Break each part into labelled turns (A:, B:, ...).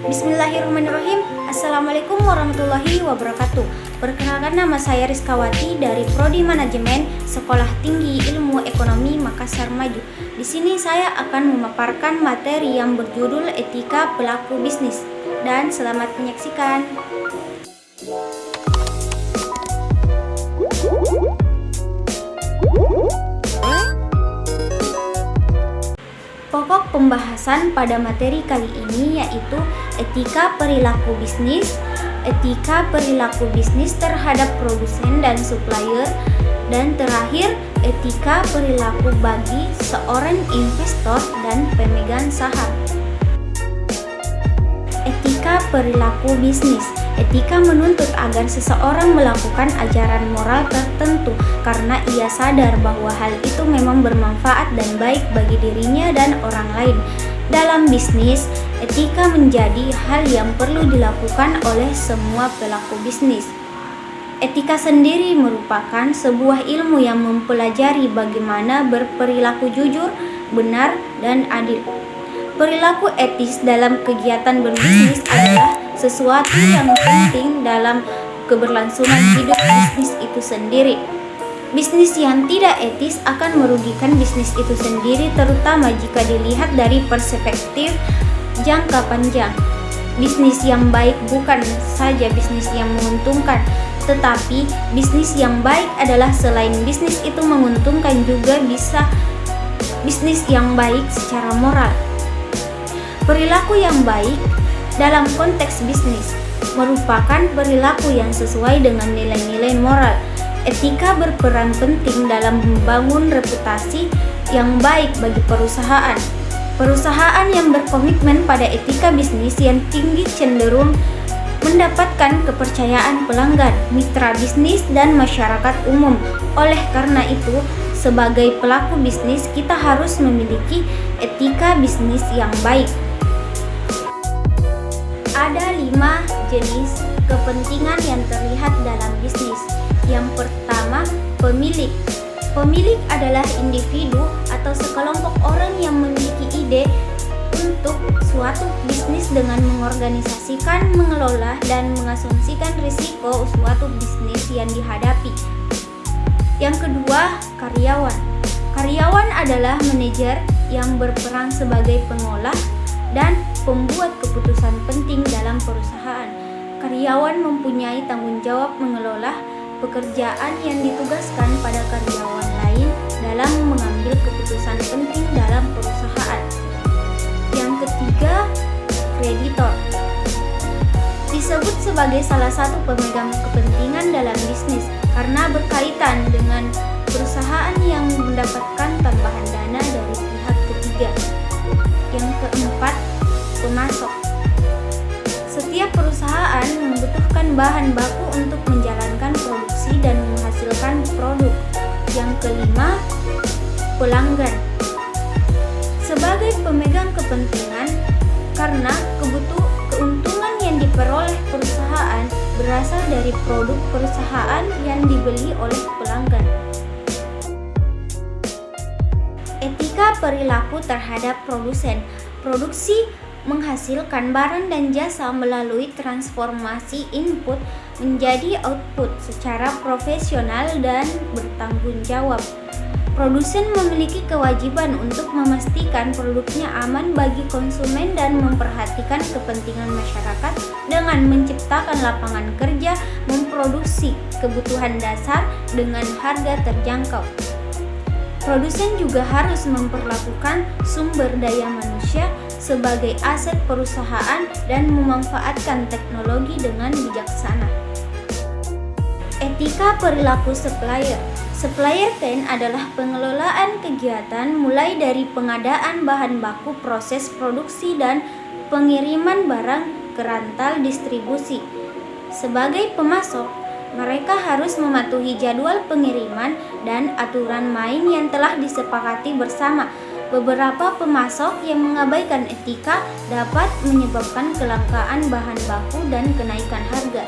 A: Bismillahirrahmanirrahim. Assalamualaikum warahmatullahi wabarakatuh. Perkenalkan, nama saya Rizkawati dari Prodi Manajemen Sekolah Tinggi Ilmu Ekonomi Makassar Maju. Di sini saya akan memaparkan materi yang berjudul Etika Pelaku Bisnis. Dan selamat menyaksikan. Pokok pembahasan pada materi kali ini yaitu etika perilaku bisnis, etika perilaku bisnis terhadap produsen dan supplier, dan terakhir etika perilaku bagi seorang investor dan pemegang saham. Etika perilaku bisnis. Etika menuntut agar seseorang melakukan ajaran moral tertentu karena ia sadar bahwa hal itu memang bermanfaat dan baik bagi dirinya dan orang lain. Dalam bisnis, etika menjadi hal yang perlu dilakukan oleh semua pelaku bisnis. Etika sendiri merupakan sebuah ilmu yang mempelajari bagaimana berperilaku jujur, benar, dan adil. Perilaku etis dalam kegiatan berbisnis adalah sesuatu yang penting dalam keberlangsungan hidup bisnis itu sendiri. Bisnis yang tidak etis akan merugikan bisnis itu sendiri, terutama jika dilihat dari perspektif jangka panjang. Bisnis yang baik bukan saja bisnis yang menguntungkan, tetapi bisnis yang baik adalah selain bisnis itu menguntungkan juga bisa bisnis yang baik secara moral. Perilaku yang baik dalam konteks bisnis merupakan perilaku yang sesuai dengan nilai-nilai moral. Etika berperan penting dalam membangun reputasi yang baik bagi perusahaan. Perusahaan yang berkomitmen pada etika bisnis yang tinggi cenderung mendapatkan kepercayaan pelanggan, mitra bisnis, dan masyarakat umum. Oleh karena itu, sebagai pelaku bisnis, kita harus memiliki etika bisnis yang baik. Ada 5 jenis kepentingan yang terlihat dalam bisnis. Yang pertama, pemilik. Pemilik adalah individu atau sekelompok orang yang memiliki ide untuk suatu bisnis dengan mengorganisasikan, mengelola, dan mengasumsikan risiko suatu bisnis yang dihadapi. Yang kedua, karyawan. Karyawan adalah manajer yang berperan sebagai pengolah dan pembuat keputusan penting dalam perusahaan. Karyawan mempunyai tanggung jawab mengelola pekerjaan yang ditugaskan pada karyawan lain dalam mengambil keputusan penting dalam perusahaan. Yang ketiga, kreditor. Disebut sebagai salah satu pemegang kepentingan dalam bisnis karena berkaitan dengan perusahaan yang mendapatkan tambahan dana dari pihak ketiga. Yang keempat, pemasok. Setiap perusahaan membutuhkan bahan baku untuk menjalankan produksi dan menghasilkan produk. Yang kelima, pelanggan. Sebagai pemegang kepentingan, karena keuntungan yang diperoleh perusahaan berasal dari produk perusahaan yang dibeli oleh pelanggan. Etika perilaku terhadap produsen. Produksi menghasilkan barang dan jasa melalui transformasi input menjadi output secara profesional dan bertanggung jawab. Produsen memiliki kewajiban untuk memastikan produknya aman bagi konsumen dan memperhatikan kepentingan masyarakat dengan menciptakan lapangan kerja, memproduksi kebutuhan dasar dengan harga terjangkau. Produsen juga harus memperlakukan sumber daya manusia sebagai aset perusahaan dan memanfaatkan teknologi dengan bijaksana. Etika perilaku supplier. Supply chain adalah pengelolaan kegiatan mulai dari pengadaan bahan baku, proses produksi, dan pengiriman barang ke rantai distribusi. Sebagai pemasok, mereka harus mematuhi jadwal pengiriman dan aturan main yang telah disepakati bersama. Beberapa pemasok yang mengabaikan etika dapat menyebabkan kelangkaan bahan baku dan kenaikan harga.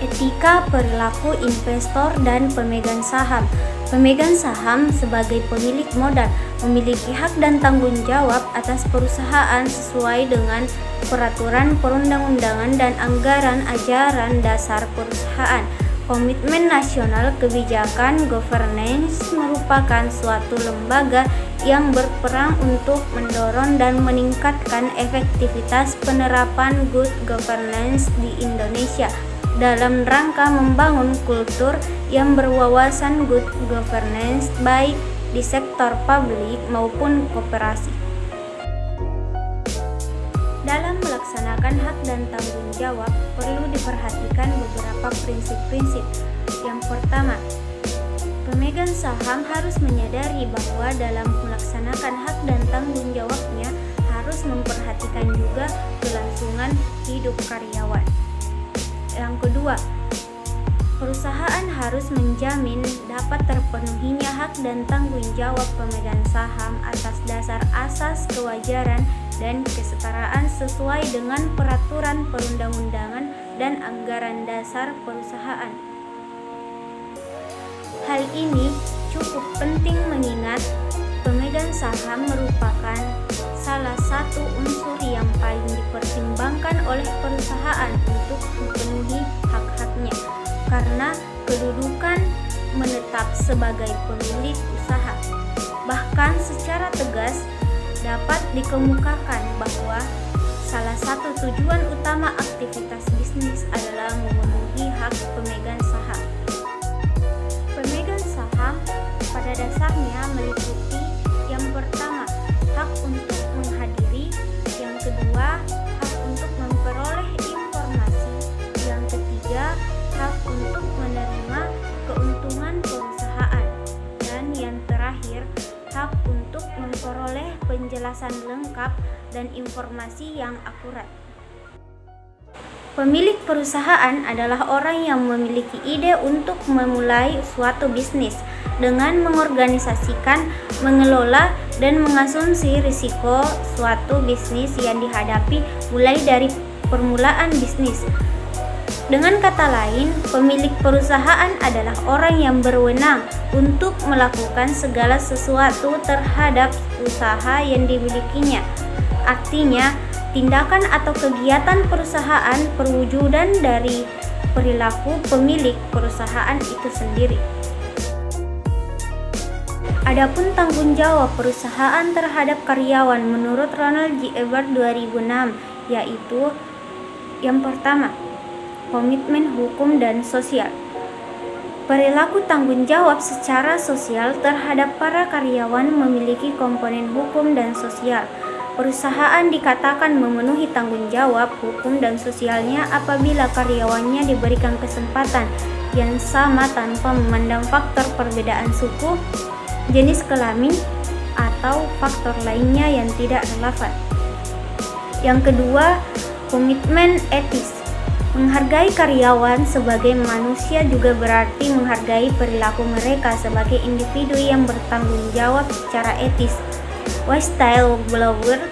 A: Etika perilaku investor dan pemegang saham. Pemegang saham sebagai pemilik modal memiliki hak dan tanggung jawab atas perusahaan sesuai dengan peraturan perundang-undangan dan anggaran ajaran dasar perusahaan. Komitmen Nasional Kebijakan Governance merupakan suatu lembaga yang berperan untuk mendorong dan meningkatkan efektivitas penerapan good governance di Indonesia dalam rangka membangun kultur yang berwawasan good governance baik di sektor publik maupun koperasi. Dalam melaksanakan hak dan tanggung jawab, perlu diperhatikan beberapa prinsip-prinsip. Yang pertama, pemegang saham harus menyadari bahwa dalam melaksanakan hak dan tanggung jawabnya harus memperhatikan juga kelangsungan hidup karyawan. Yang kedua, perusahaan harus menjamin dapat terpenuhinya hak dan tanggung jawab pemegang saham atas dasar asas kewajaran dan kesetaraan sesuai dengan peraturan perundang-undangan dan anggaran dasar perusahaan. Hal ini cukup penting mengingat pemegang saham merupakan salah satu unsur yang paling dipertimbangkan oleh perusahaan untuk memenuhi hak-haknya, karena kedudukan menetap sebagai pemilik usaha. Bahkan secara tegas dapat dikemukakan bahwa salah satu tujuan utama aktivitas bisnis adalah memenuhi hak pemegang saham. Pemegang saham pada dasarnya meliputi yang pertama, hak untuk menghadiri, yang kedua, hak untuk memperoleh informasi, yang ketiga, hak untuk menerima keuntungan perusahaan, dan yang terakhir, hak untuk memperoleh penjelasan lengkap dan informasi yang akurat. Pemilik perusahaan adalah orang yang memiliki ide untuk memulai suatu bisnis dengan mengorganisasikan, mengelola, dan mengasumsi risiko suatu bisnis yang dihadapi mulai dari permulaan bisnis. Dengan kata lain, pemilik perusahaan adalah orang yang berwenang untuk melakukan segala sesuatu terhadap usaha yang dimilikinya. Artinya, tindakan atau kegiatan perusahaan perwujudan dari perilaku pemilik perusahaan itu sendiri. Adapun tanggung jawab perusahaan terhadap karyawan menurut Ronald J. Ebert 2006, yaitu yang pertama, komitmen hukum dan sosial. Perilaku tanggung jawab secara sosial terhadap para karyawan memiliki komponen hukum dan sosial. Perusahaan dikatakan memenuhi tanggung jawab hukum dan sosialnya apabila karyawannya diberikan kesempatan yang sama tanpa memandang faktor perbedaan suku, jenis kelamin, atau faktor lainnya yang tidak relevan. Yang kedua, komitmen etis. Menghargai karyawan sebagai manusia juga berarti menghargai perilaku mereka sebagai individu yang bertanggung jawab secara etis. Whistleblower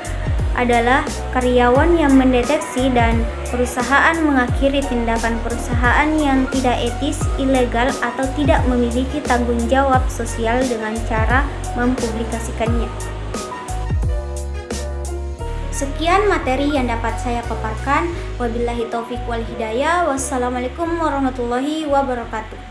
A: adalah karyawan yang mendeteksi dan perusahaan mengakhiri tindakan perusahaan yang tidak etis, ilegal, atau tidak memiliki tanggung jawab sosial dengan cara mempublikasikannya. Sekian materi yang dapat saya paparkan. Wabillahi taufiq wal hidayah. Wassalamualaikum warahmatullahi wabarakatuh.